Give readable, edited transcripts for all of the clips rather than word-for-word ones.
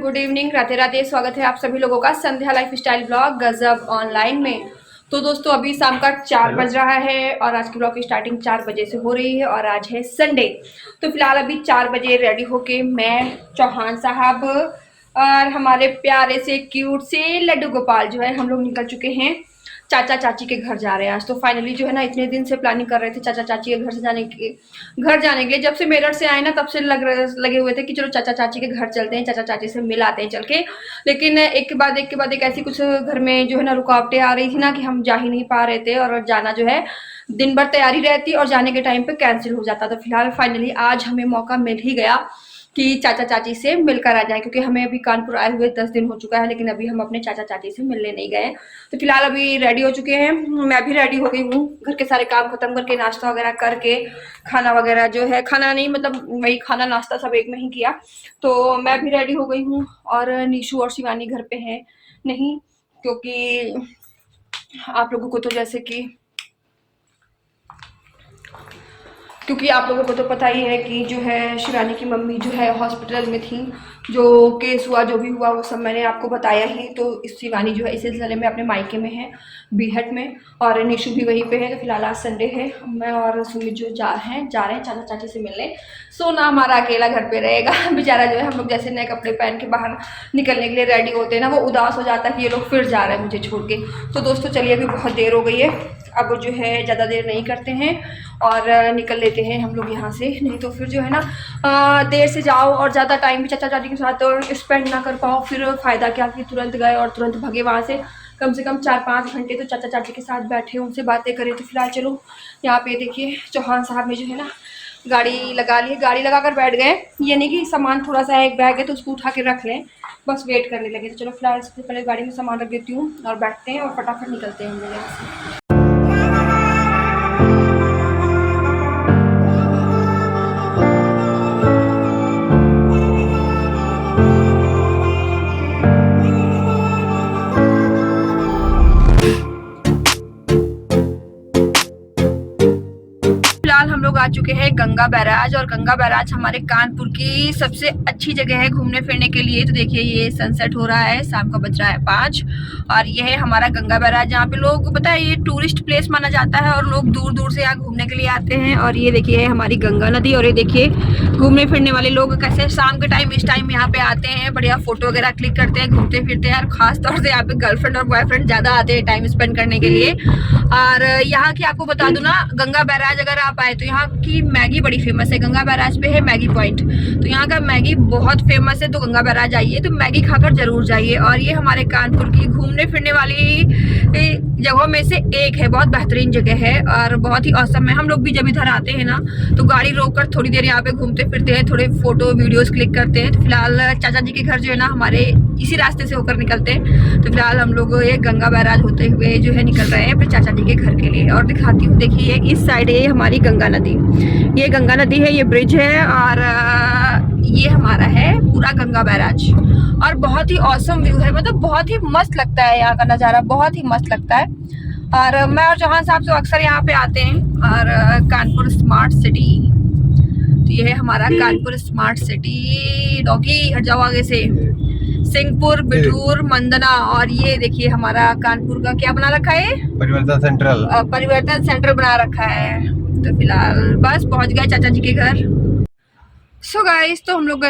Good evening, Radhe Radhe. स्वागत है आप सभी लोगों का संध्या लाइफ स्टाइल ब्लॉग गजब ऑनलाइन में। तो दोस्तों अभी शाम का 4 बज रहा है और आज के ब्लॉग की स्टार्टिंग 4 बजे से हो रही है और आज है संडे। तो फिलहाल अभी 4 बजे रेडी होके मैं, चौहान साहब और हमारे प्यारे से क्यूट से लड्डू गोपाल जो है हम लोग निकल चुके हैं चाचा चाची के घर जा रहे हैं आज। तो फाइनली जो है ना, इतने दिन से प्लानिंग कर रहे थे चाचा चाची के घर से घर जाने के लिए। जब से मेरठ से आए ना तब से लगे हुए थे कि चलो चाचा चाची के घर चलते हैं, चाचा चाची से मिल आते हैं चल के। लेकिन एक के बाद एक ऐसी कुछ घर में जो है ना रुकावटें आ रही थी ना कि हम जा ही नहीं पा रहे थे और जाना जो है दिन भर तैयारी रहती और जाने के टाइम पे कैंसिल हो जाता। तो फिलहाल फाइनली आज हमें मौका मिल ही गया कि चाचा चाची से मिलकर आ जाए, क्योंकि हमें अभी कानपुर आए हुए 10 दिन हो चुका है लेकिन अभी हम अपने चाचा चाची से मिलने नहीं गए। तो फिलहाल अभी रेडी हो चुके हैं, मैं भी रेडी हो गई हूँ। घर के सारे काम खत्म करके नाश्ता वगैरह करके, खाना वगैरह जो है, खाना नहीं मतलब वही खाना नाश्ता सब एक में ही किया। तो मैं भी रेडी हो गई हूँ और निशु और शिवानी घर पे है नहीं, क्योंकि आप लोगों को तो जैसे कि क्योंकि आप लोगों को तो पता ही है कि जो है शिवानी की मम्मी जो है हॉस्पिटल में थी, जो केस हुआ जो भी हुआ वो सब मैंने आपको बताया ही। तो इस शिवानी जो है इस सिलसिले में अपने मायके में है, बीहट में, और निशु भी वहीं पे है। तो फिलहाल आज संडे है, मैं और सुमित जो जा रहे हैं चाचा चाची से मिलने। सोना हमारा अकेला घर पे रहेगा बेचारा जो है, हम लोग जैसे नए कपड़े पहन के बाहर निकलने के लिए रेडी होते हैं ना, वो उदास हो जाता है कि ये लोग फिर जा रहे हैं मुझे छोड़ के। तो दोस्तों चलिए, अभी बहुत देर हो गई है, अब जो है ज़्यादा देर नहीं करते हैं और निकल लेते हैं हम लोग यहाँ से। नहीं तो फिर जो है ना देर से जाओ और ज़्यादा टाइम भी चाचा चाची के साथ और स्पेंड ना कर पाओ, फिर फ़ायदा क्या कि तुरंत गए और तुरंत भगे वहाँ से कम 4-5 घंटे तो चाचा चाची के साथ बैठे उनसे बातें करें। तो फिलहाल चलो, यहाँ पे देखिए चौहान साहब ने जो है ना गाड़ी लगा ली है, गाड़ी लगा कर बैठ गए। ये नहीं कि सामान थोड़ा सा एक बैग है तो उसको उठा के रख लें, बस वेट करने लगे। तो चलो फिलहाल सबसे पहले गाड़ी में सामान रख देती हूँ और बैठते हैं और फटाफट निकलते हैं हम लोग यहाँ से। फिलहाल हम लोग आ चुके हैं गंगा बैराज, और गंगा बैराज हमारे कानपुर की सबसे अच्छी जगह है घूमने फिरने के लिए। तो देखिए ये सनसेट हो रहा है, शाम का बज रहा है 5 और ये है हमारा गंगा बैराज, जहाँ पे लोग पता है ये टूरिस्ट प्लेस माना जाता है और लोग दूर दूर से यहाँ घूमने के लिए आते हैं। और ये देखिए हमारी गंगा नदी, और ये देखिए घूमने फिरने वाले लोग कैसे शाम के टाइम इस टाइम यहाँ पे आते हैं, बढ़िया फोटो वगैरह क्लिक करते हैं, घूमते फिरते हैं। और खास तौर से यहाँ पे गर्लफ्रेंड और बॉयफ्रेंड ज्यादा आते हैं टाइम स्पेंड करने के लिए। और यहाँ की आपको बता दूं ना, गंगा बैराज अगर आप आए तो यहाँ की मैगी बड़ी फेमस है। गंगा बैराज पे है मैगी पॉइंट, तो यहाँ का मैगी बहुत फेमस है। तो गंगा बैराज आइए तो मैगी खाकर जरूर जाइए। और ये हमारे कानपुर की घूमने फिरने वाली जगहों में से एक है, बहुत बेहतरीन जगह है और बहुत ही औसम है। हम लोग भी जब इधर आते हैं ना तो गाड़ी रोककर थोड़ी देर यहाँ पे घूमते फिरते हैं, थोड़े फोटो वीडियोस क्लिक करते हैं। तो फिलहाल चाचा जी के घर जो है ना हमारे इसी रास्ते से होकर निकलते हैं। तो फिलहाल हम लोग ये गंगा बैराज होते हुए जो है निकल रहे हैं अपने चाचा जी के घर के लिए। और दिखाती हूँ, देखिए इस साइड है हमारी गंगा नदी, ये गंगा नदी है, ये ब्रिज है और ये हमारा है पूरा गंगा बैराज। और बहुत ही औसम व्यू है, मतलब बहुत ही मस्त लगता है यहाँ का नज़ारा, बहुत ही मस्त लगता है। और मैं और चौहान साहब तो अक्सर यहाँ पे आते हैं। और कानपुर स्मार्ट सिटी, तो ये है हमारा कानपुर स्मार्ट सिटी। डॉगी हट जाओ आगे से। सिंहपुर, बिठूर, मंदना, और ये देखिए हमारा कानपुर का क्या बना रखा है, परिवर्तन सेंट्रल, परिवर्तन सेंटर बना रखा है। तो फिलहाल बस पहुंच गए चाचा जी के घर। सो गाइस, तो हम लोग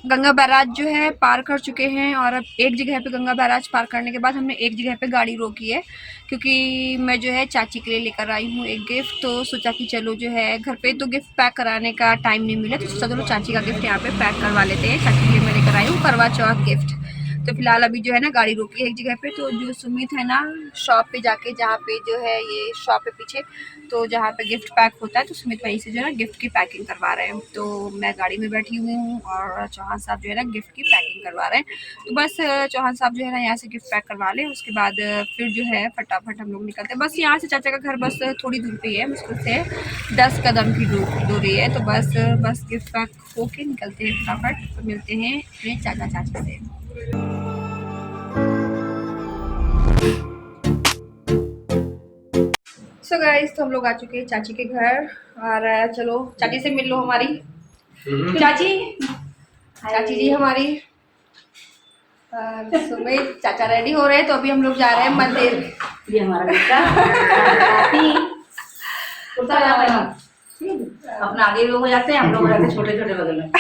गंगा बैराज जो है पार कर चुके हैं। और अब एक जगह पे गंगा बैराज पार करने के बाद हमने एक जगह पे गाड़ी रोकी है, क्योंकि मैं जो है चाची के लिए लेकर आई हूँ एक गिफ्ट। तो सोचा कि चलो जो है घर पे तो गिफ्ट पैक कराने का टाइम नहीं मिला, तो सोचा चलो चाची का गिफ्ट यहाँ पे पैक करवा लेते हैं। चाची के लिए मैं लेकर आई हूँ करवा चौथ गिफ्ट। तो फिलहाल अभी जो है ना गाड़ी रोकी है एक जगह पे। तो जो सुमित है ना शॉप पे जाके, जहाँ पे जो है ये शॉप है पीछे, तो जहाँ पे गिफ्ट पैक होता है, तो सुमित वहीं से जो है ना गिफ्ट की पैकिंग करवा रहे हैं। तो मैं गाड़ी में बैठी हुई हूँ और चौहान साहब जो है ना गिफ्ट की पैकिंग करवा रहे हैं। तो बस चौहान साहब जो है ना यहाँ से गिफ्ट पैक करवा लें, उसके बाद फिर जो है फटाफट हम लोग निकलते हैं। बस यहाँ से चाचा का घर बस थोड़ी दूर पे ही है, मुश्किल से 10 कदम की दूरी है। तो बस गिफ्ट पैक होके निकलते हैं फटाफट। तो मिलते हैं अपने चाचा चाची से। सो गाइस, तो हम लोग आ चुके हैं चाची के घर। और चलो चाची से मिल लो हमारी चाची, चाची जी हमारी। सुबह चाचा रेडी हो रहे हैं तो अभी हम लोग जा रहे हैं मंदिर। ये हमारा बेटा अपना आगे लोग हो जाते हैं, हम लोग हो जाते हैं छोटे छोटे बगल में।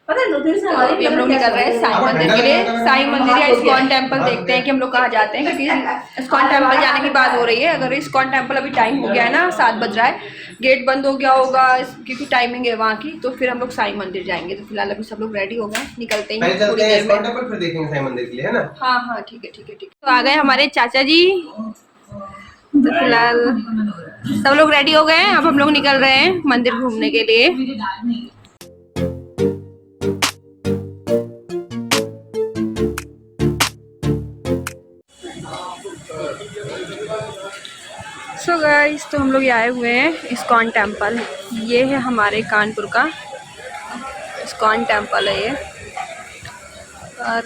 पता है 2 दिन से हमारे अभी हम लोग निकल रहे हैं साईं मंदिर के लिए। साईं मंदिर या इस्कॉन टेम्पल देखते हैं कि हम लोग कहाँ जाते हैं, क्योंकि इस्कॉन टेम्पल जाने की बात हो रही है। अगर इस्कॉन टेम्पल अभी टाइम हो गया है ना, 7 बज रहा है, गेट बंद हो गया होगा क्योंकि टाइमिंग है वहाँ की, तो फिर हम लोग साईं मंदिर जाएंगे। तो फिलहाल अभी सब लोग रेडी हो गए, निकलते हैं थोड़ी देर में। फिर देखेंगे साईं मंदिर के लिए, है ना? हाँ हाँ ठीक है ठीक है ठीक है। तो आ गए हमारे चाचा जी। तो फिलहाल सब लोग रेडी हो गए हैं, अब हम लोग निकल रहे हैं मंदिर घूमने के लिए। सो गाइस, तो हम लोग आए हुए हैं इस्कॉन टेम्पल। ये है हमारे कानपुर का इस्कॉन टेम्पल है ये। और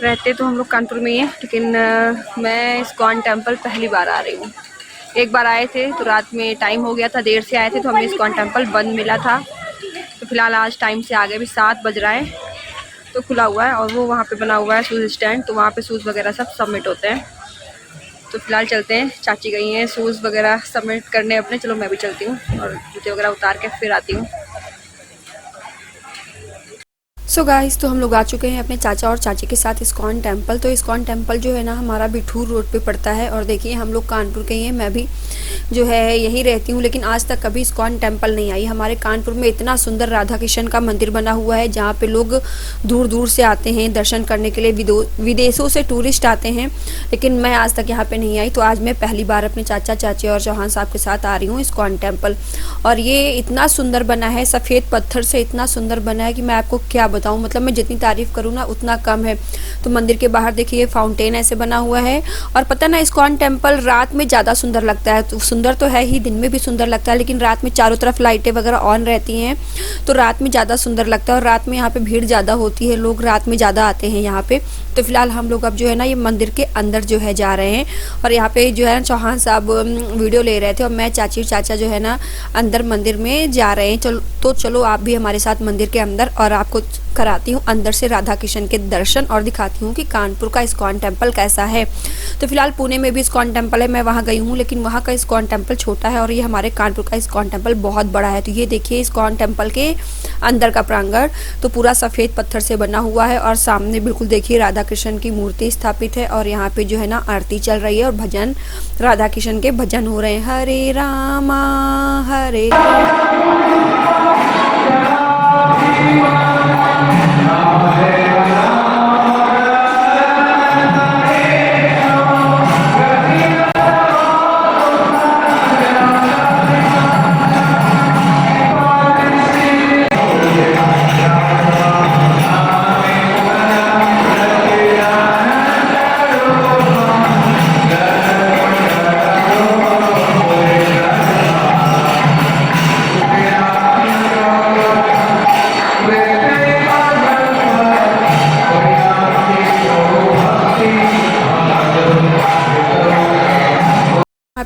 रहते तो हम लोग कानपुर में ही हैं, लेकिन मैं इस्कॉन टेम्पल पहली बार आ रही हूँ। एक बार आए थे तो रात में टाइम हो गया था, देर से आए थे तो हमें इस्कॉन टेम्पल बंद मिला था। तो फिलहाल आज टाइम से आगे भी 7 बज रहा है तो खुला हुआ है। और वो वहाँ पे बना हुआ है शूज़ स्टैंड, तो वहाँ पे शूज़ वगैरह सब सबमिट होते हैं। तो फिलहाल चलते हैं, चाची गई हैं शूज़ वगैरह सबमिट करने अपने। चलो मैं भी चलती हूँ और जूते वगैरह उतार के फिर आती हूँ। सो गाइस, तो हम लोग आ चुके हैं अपने चाचा और चाची के साथ इस्कॉन टेम्पल। तो इस्कॉन टेम्पल जो है ना हमारा बिठूर रोड पे पड़ता है। और देखिए हम लोग कानपुर के ही हैं, मैं भी जो है यहीं रहती हूँ, लेकिन आज तक कभी इस्कॉन टेम्पल नहीं आई। हमारे कानपुर में इतना सुंदर राधा कृष्ण का मंदिर बना हुआ है, जहाँ पे लोग दूर दूर से आते हैं दर्शन करने के लिए, विदेशों से टूरिस्ट आते हैं, लेकिन मैं आज तक यहाँ पर नहीं आई। तो आज मैं पहली बार अपने चाचा चाची और चौहान साहब के साथ आ रही हूँ इस्कॉन टेम्पल। और ये इतना सुंदर बना है, सफ़ेद पत्थर से इतना सुंदर बना है कि मैं आपको क्या बताऊं, मतलब मैं जितनी तारीफ करूं ना उतना कम है। तो मंदिर के बाहर देखिए फाउंटेन ऐसे बना हुआ है। और पता ना इस्कॉन टेम्पल रात में ज़्यादा सुंदर लगता है। तो सुंदर तो है ही, दिन में भी सुंदर लगता है, लेकिन रात में चारों तरफ लाइटें वगैरह ऑन रहती हैं तो रात में ज़्यादा सुंदर लगता है। और रात में यहाँ पे भीड़ ज़्यादा होती है, लोग रात में ज़्यादा आते हैं यहाँ पे। तो फिलहाल हम लोग अब जो है ना ये मंदिर के अंदर जो है जा रहे हैं। और यहाँ पे जो है चौहान साहब वीडियो ले रहे थे और मैं चाची और चाचा जो है ना अंदर मंदिर में जा रहे हैं। चलो आप भी हमारे साथ मंदिर के अंदर, और आपको कराती हूँ अंदर से राधा कृष्ण के दर्शन और दिखाती हूँ कि कानपुर का इस्कॉन टेम्पल कैसा है। तो फिलहाल पुणे में भी इस्कॉन टेम्पल है, मैं वहाँ गई हूँ, लेकिन वहाँ का इस्कॉन टेम्पल छोटा है और ये हमारे कानपुर का इस्कॉन टेम्पल बहुत बड़ा है। तो ये देखिए इस्कॉन टेम्पल के अंदर का प्रांगण तो पूरा सफ़ेद पत्थर से बना हुआ है। और सामने बिल्कुल देखिए राधा कृष्ण की मूर्ति स्थापित है। और यहाँ पे जो है ना आरती चल रही है और भजन, राधा कृष्ण के भजन हो रहे हैं। हरे रामा हरे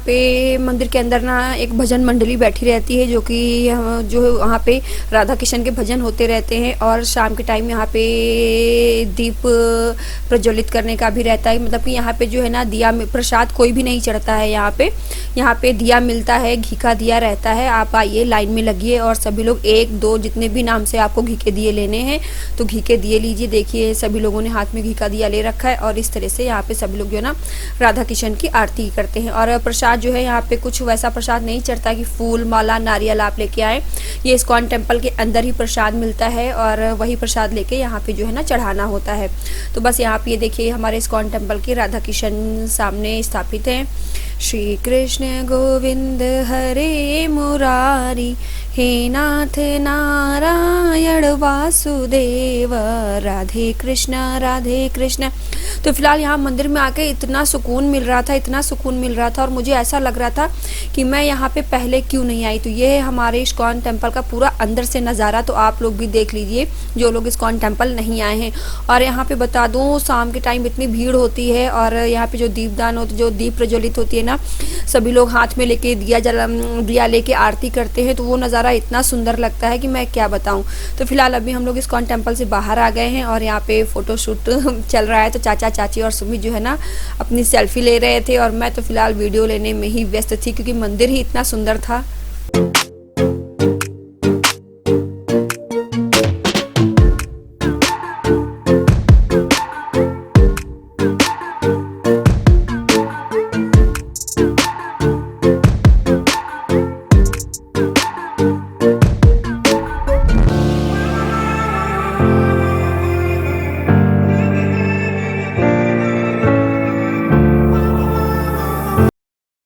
पे मंदिर के अंदर ना एक भजन मंडली बैठी रहती है, जो वहाँ पे राधा कृष्ण के भजन होते रहते हैं। और शाम के टाइम यहाँ पे दीप प्रज्वलित करने का भी रहता है, मतलब कि यहाँ पे जो है ना दिया में प्रसाद कोई भी नहीं चढ़ता है। यहाँ पे दिया मिलता है, घी का दिया रहता है। आप आइए लाइन में लगिए और सभी लोग 1-2 जितने भी नाम से आपको घी के दिए लेने हैं तो घी के दिए लीजिए। देखिए सभी लोगों ने हाथ में घी का दिया ले रखा है और इस तरह से यहाँ पे सभी लोग जो है ना राधा कृष्ण की आरती करते हैं। और प्रसाद जो है यहाँ पे कुछ वैसा प्रसाद नहीं चढ़ता कि फूल माला नारियल आप लेके आए। ये इस्कॉन टेम्पल के अंदर ही प्रसाद मिलता है और वही प्रसाद लेके यहाँ पे जो है ना चढ़ाना होता है। तो बस यहाँ पे ये देखिए हमारे इस्कॉन टेम्पल के राधा कृष्ण सामने स्थापित हैं। श्री कृष्ण गोविंद हरे मुरारी, हे नाथ नारायण वासुदेव, राधे कृष्ण। तो फिलहाल यहाँ मंदिर में आके इतना सुकून मिल रहा था और मुझे ऐसा लग रहा था कि मैं यहाँ पे पहले क्यों नहीं आई। तो ये है हमारे इस्कॉन टेम्पल का पूरा अंदर से नज़ारा, तो आप लोग भी देख लीजिए जो लोग इस्कॉन टेम्पल नहीं आए हैं। और यहाँ पे बता दूँ शाम के टाइम इतनी भीड़ होती है और यहाँ पे जो दीपदान होती, जो दीप प्रज्वलित होती है ना सभी लोग हाथ में लेके दिया लेके आरती करते हैं, तो वो नज़ारा इतना सुंदर लगता है कि मैं क्या बताऊं। तो फिलहाल अभी हम लोग इस्कॉन टेम्पल से बाहर आ गए हैं और यहाँ पे फ़ोटो शूट चल रहा है। तो चाचा चाची और सुमित जो है ना अपनी सेल्फी ले रहे थे और मैं तो फिलहाल वीडियो लेने में ही व्यस्त थी, क्योंकि मंदिर ही इतना सुंदर था।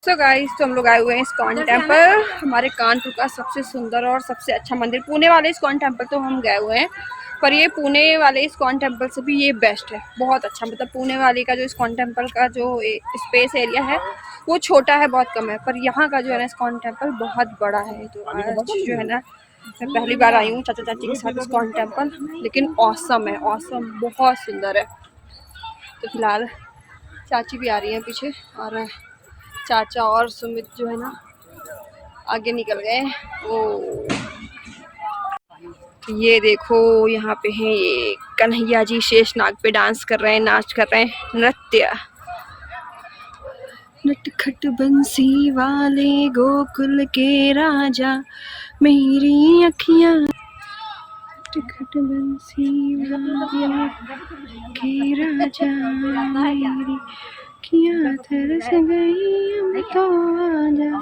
सो गाइस, तो हम लोग आए हुए हैं इस्कॉन टेम्पल, हमारे कानपुर का सबसे सुंदर और सबसे अच्छा मंदिर। पुणे वाले इस्कॉन टेम्पल तो हम गए हुए हैं, पर ये पुणे वाले इस्कॉन टेम्पल से भी ये बेस्ट है, बहुत अच्छा। मतलब पुणे वाले का जो इस्कॉन टेम्पल का जो स्पेस एरिया है वो छोटा है, बहुत कम है, पर यहाँ का जो है ना इस्कॉन टेम्पल बहुत बड़ा है। तो आज जो है ना मैं पहली बार आई हूँ चाचा चाची के साथ इस्कॉन टेम्पल, लेकिन ऑसम है, ऑसम, बहुत सुंदर है। तो फिलहाल चाची भी आ रही है पीछे और चाचा और सुमित जो है ना आगे निकल गए। ओ तो ये देखो यहाँ पे हैं ये कन्हैया जी शेषनाग पे डांस कर रहे हैं, नाच कर रहे हैं, नृत्य। नटखट बंसी वाले गोकुल के राजा मेरी अखियां, नटखट बंसी वाले के राजा मेरी अखियां तरस गई, अब तो आजा।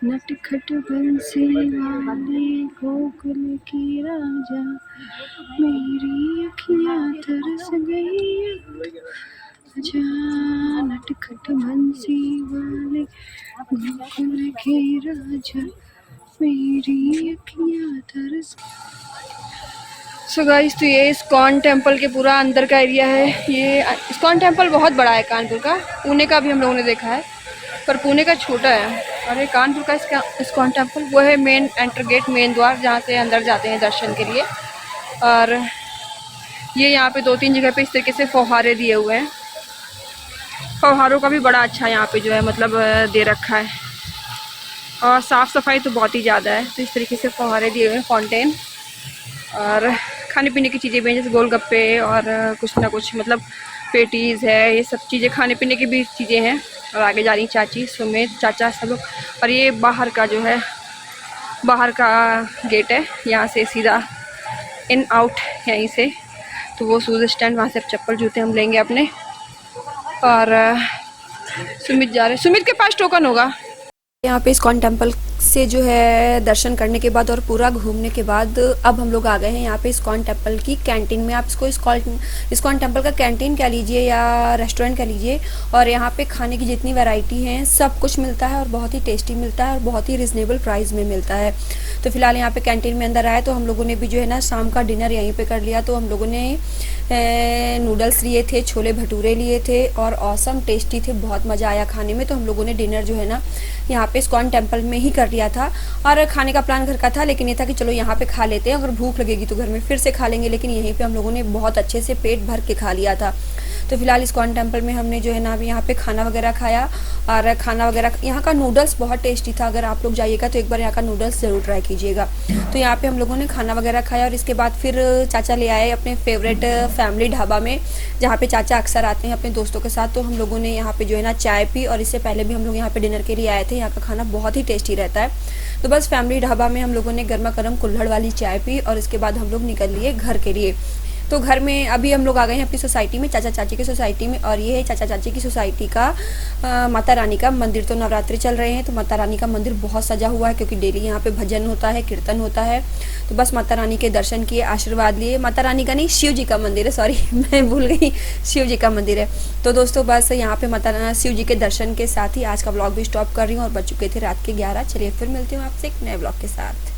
नटखट बंसी वाले गोकुल की राजा मेरी अखियां तरस गई, आजा। नटखट बंसी वाले गोकुल के राजा मेरी अखियां तरस। सो गाइस, तो ये इस्कॉन टेम्पल के पूरा अंदर का एरिया है। ये इस्कॉन टेम्पल बहुत बड़ा है कानपुर का, पुणे का भी हम लोगों ने देखा है, पर पुणे का छोटा है। और ये कानपुर का इस्कॉन टेम्पल वो है मेन एंटर गेट, मेन द्वार, जहाँ से अंदर जाते हैं दर्शन के लिए। और ये यहाँ पे 2-3 जगह पे इस तरीके से फव्वारे दिए हुए हैं, फव्वारों का भी बड़ा अच्छा यहाँ पे जो है मतलब दे रखा है, और साफ़ सफाई तो बहुत ही ज़्यादा है। तो इस तरीके से फव्वारे दिए हुए हैं, फाउंटेन, और खाने पीने की चीज़ें भी हैं, जैसे गोलगप्पे और कुछ ना कुछ, मतलब पेटीज़ है, ये सब चीज़ें खाने पीने की भी चीज़ें हैं। और आगे जा रही चाची, सुमित, चाचा, सब लोग। और ये बाहर का जो है, बाहर का गेट है, यहाँ से सीधा इन आउट यहीं से। तो वो शूज़ स्टैंड, वहाँ से चप्पल जूते हम लेंगे अपने। और सुमित जा रहे, सुमित के पास टोकन होगा। यहाँ पे इस्कॉन टेम्पल से जो है दर्शन करने के बाद और पूरा घूमने के बाद अब हम लोग आ गए हैं यहाँ पे इस्कॉन टेम्पल की कैंटीन में। आप इसको इस्कॉन टेम्पल का कैंटीन कह लीजिए या रेस्टोरेंट कह लीजिए। और यहाँ पे खाने की जितनी वैरायटी है सब कुछ मिलता है और बहुत ही टेस्टी मिलता है और बहुत ही रिजनेबल प्राइस में मिलता है। तो फिलहाल यहाँ पे कैंटीन में अंदर आए तो हम लोगों ने भी जो है ना शाम का डिनर यहीं पर कर लिया। तो हम लोगों ने नूडल्स लिए थे, छोले भटूरे लिए थे और ऑसम टेस्टी थे, बहुत मज़ा आया खाने में। तो हम लोगों ने डिनर जो है ना यहाँ पे इस्कॉन टेम्पल में ही कर लिया था। और खाने का प्लान घर का था, लेकिन ये था कि चलो यहाँ पे खा लेते हैं, अगर भूख लगेगी तो घर में फिर से खा लेंगे, लेकिन यहीं पे हम लोगों ने बहुत अच्छे से पेट भर के खा लिया था। तो फिलहाल इस्कॉन टेम्पल में हमने जो है ना अभी यहाँ पे खाना वगैरह खाया। और खाना वगैरह, यहाँ का नूडल्स बहुत टेस्टी था, अगर आप लोग जाइएगा तो एक बार यहाँ का नूडल्स ज़रूर ट्राई कीजिएगा। तो यहाँ पे हम लोगों ने खाना वगैरह खाया और इसके बाद फिर चाचा ले आए अपने फेवरेट फैमिली ढाबा में, जहाँ पे चाचा अक्सर आते हैं अपने दोस्तों के साथ। तो हम लोगों ने यहाँ पे जो है ना चाय पी, और इससे पहले भी हम लोग यहाँ पे डिनर के लिए आए थे। यहाँ का खाना बहुत ही टेस्टी रहता है। तो बस फैमिली ढाबा में हम लोगों ने गर्मा गर्म कुल्हड़ वाली चाय पी और इसके बाद हम लोग निकल लिए घर के लिए। तो घर में अभी हम लोग आ गए हैं अपनी सोसाइटी में, चाचा चाची की सोसाइटी में। और ये है चाचा चाची की सोसाइटी का माता रानी का मंदिर। तो नवरात्रि चल रहे हैं तो माता रानी का मंदिर बहुत सजा हुआ है, क्योंकि डेली यहाँ पे भजन होता है, कीर्तन होता है। तो बस माता रानी के दर्शन किए, आशीर्वाद लिए। माता रानी का नहीं, शिव जी का मंदिर है, सॉरी मैं भूल गई, शिव जी का मंदिर है। तो दोस्तों बस यहाँ पे माता शिव जी के दर्शन के साथ ही आज का ब्लॉग भी स्टॉप कर रही हूँ और बज चुके थे रात के 11। चलिए फिर मिलती हूँ आपसे एक नए ब्लॉग के साथ।